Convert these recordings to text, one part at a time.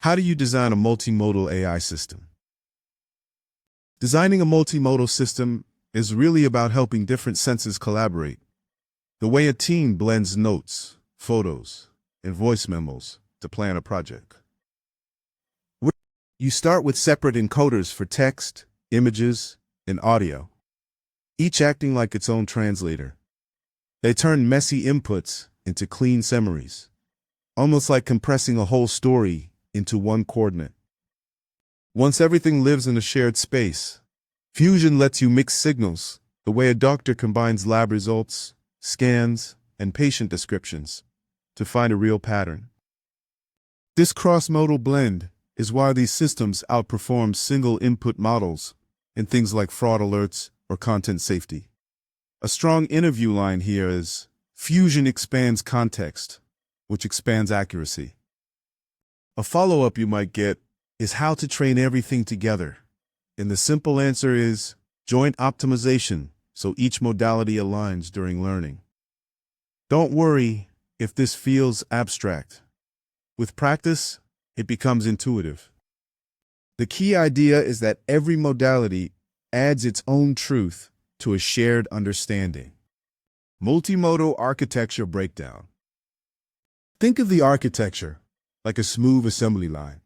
How do you design a multimodal AI system? Designing a multimodal system is really about helping different senses collaborate. The way a team blends notes, photos, and voice memos to plan a project. You start with separate encoders for text, images, and audio, each acting like its own translator. They turn messy inputs into clean summaries, almost like compressing a whole story into one coordinate. Once everything lives in a shared space, Fusion lets you mix signals the way a doctor combines lab results, scans, and patient descriptions to find a real pattern. This cross-modal blend is why these systems outperform single-input models in things like fraud alerts or content safety. A strong interview line here is, Fusion expands context, which expands accuracy. A follow-up you might get is how to train everything together. And the simple answer is joint optimization, so each modality aligns during learning. Don't worry if this feels abstract. With practice, it becomes intuitive. The key idea is that every modality adds its own truth to a shared understanding. Multimodal architecture breakdown. Think of the architecture like a smooth assembly line.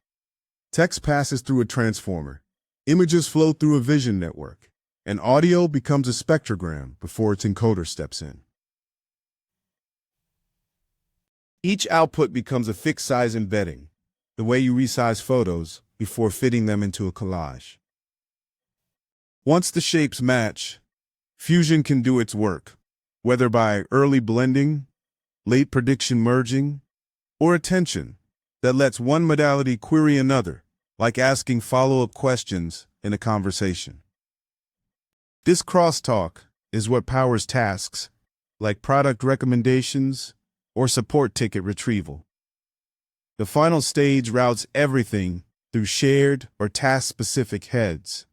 Text passes through a transformer, images flow through a vision network, and audio becomes a spectrogram before its encoder steps in. Each output becomes a fixed-size embedding, the way you resize photos before fitting them into a collage. Once the shapes match, Fusion can do its work, whether by early blending, late prediction merging, or attention that lets one modality query another, like asking follow-up questions in a conversation. This crosstalk is what powers tasks like product recommendations or support ticket retrieval. The final stage routes everything through shared or task-specific heads,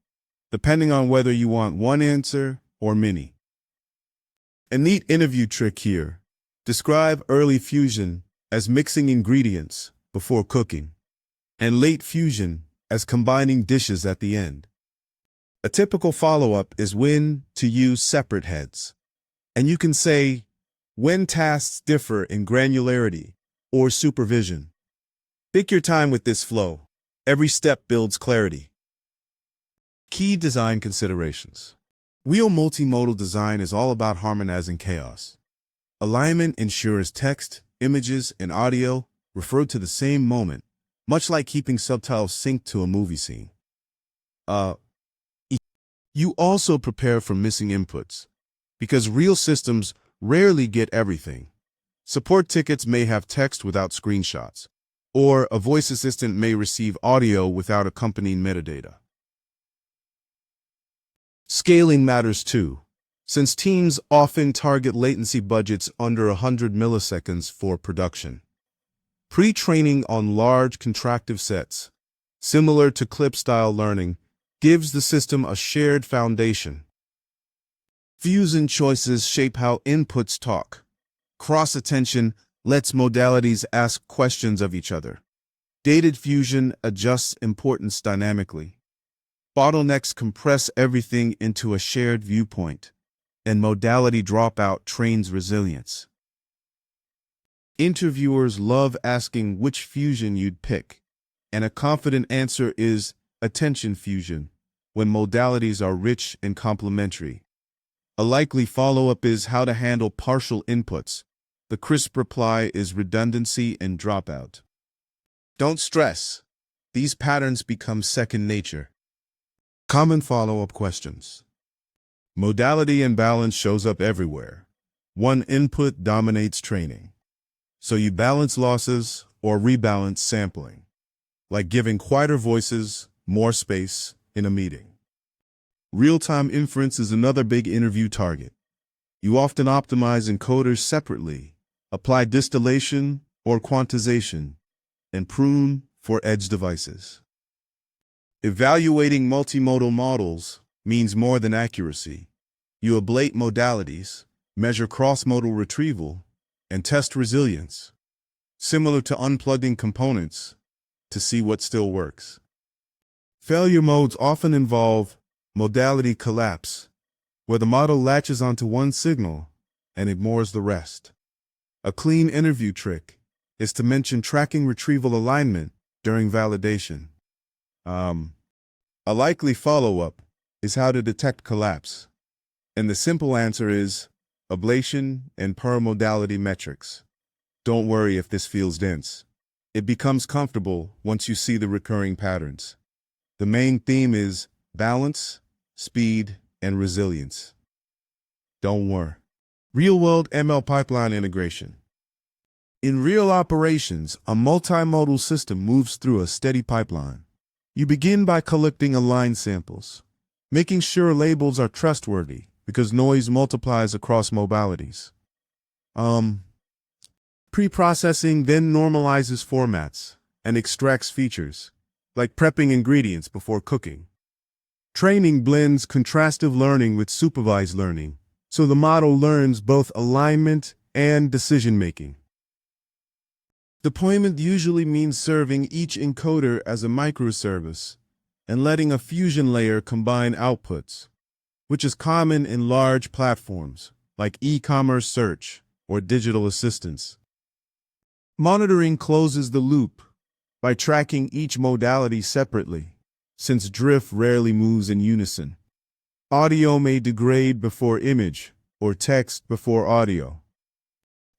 depending on whether you want one answer or many. A neat interview trick here. Describe early Fusion as mixing ingredients before cooking, and late Fusion as combining dishes at the end. A typical follow-up is when to use separate heads. And you can say when tasks differ in granularity or supervision. Pick your time with this flow. Every step builds clarity. Key design considerations. Real multimodal design is all about harmonizing chaos. Alignment ensures text, images, and audio refer to the same moment, much like keeping subtitles synced to a movie scene. You also prepare for missing inputs, because real systems rarely get everything. Support tickets may have text without screenshots, or a voice assistant may receive audio without accompanying metadata. Scaling matters too, since teams often target latency budgets under 100 milliseconds for production. Pre-training on large contractive sets, similar to clip-style learning, gives the system a shared foundation. Fusion choices shape how inputs talk. Cross-attention lets modalities ask questions of each other. Dated Fusion adjusts importance dynamically. Bottlenecks compress everything into a shared viewpoint, and modality dropout trains resilience. Interviewers love asking which Fusion you'd pick, and a confident answer is attention Fusion, when modalities are rich and complementary. A likely follow-up is how to handle partial inputs. The crisp reply is redundancy and dropout. Don't stress. These patterns become second nature. Common follow-up questions. Modality imbalance shows up everywhere. One input dominates training. So you balance losses or rebalance sampling, like giving quieter voices more space in a meeting. Real-time inference is another big interview target. You often optimize encoders separately, apply distillation or quantization, and prune for edge devices. Evaluating multimodal models means more than accuracy. You ablate modalities, measure cross-modal retrieval, and test resilience. Similar to unplugging components, to see what still works. Failure modes often involve modality collapse, where the model latches onto one signal and ignores the rest. A clean interview trick is to mention tracking retrieval alignment during validation. A likely follow-up is how to detect collapse, and the simple answer is ablation and per-modality metrics. Don't worry if this feels dense. It becomes comfortable once you see the recurring patterns. The main theme is balance, speed, and resilience. Don't worry. Real-world ML pipeline integration. In real operations, a multimodal system moves through a steady pipeline. You begin by collecting aligned samples, making sure labels are trustworthy because noise multiplies across modalities. Pre-processing then normalizes formats and extracts features, like prepping ingredients before cooking. Training blends contrastive learning with supervised learning, so the model learns both alignment and decision-making. Deployment usually means serving each encoder as a microservice and letting a fusion layer combine outputs, which is common in large platforms like e-commerce search or digital assistants. Monitoring closes the loop by tracking each modality separately, since drift rarely moves in unison. Audio may degrade before image or text before audio.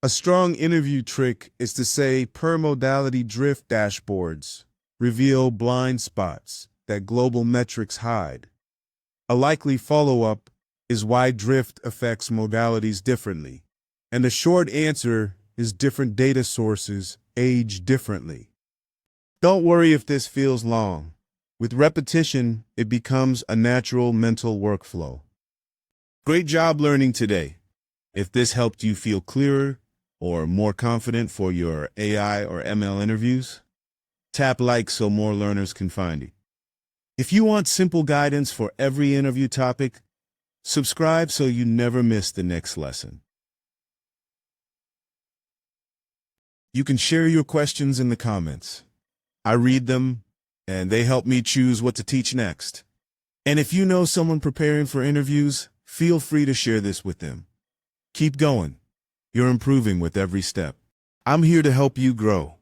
A strong interview trick is to say per-modality drift dashboards reveal blind spots that global metrics hide. A likely follow-up is why drift affects modalities differently, and the short answer is different data sources age differently. Don't worry if this feels long. With repetition, it becomes a natural mental workflow. Great job learning today. If this helped you feel clearer or more confident for your AI or ML interviews, tap like so more learners can find you. If you want simple guidance for every interview topic, subscribe so you never miss the next lesson. You can share your questions in the comments. I read them, and they help me choose what to teach next. And if you know someone preparing for interviews, feel free to share this with them. Keep going. You're improving with every step. I'm here to help you grow.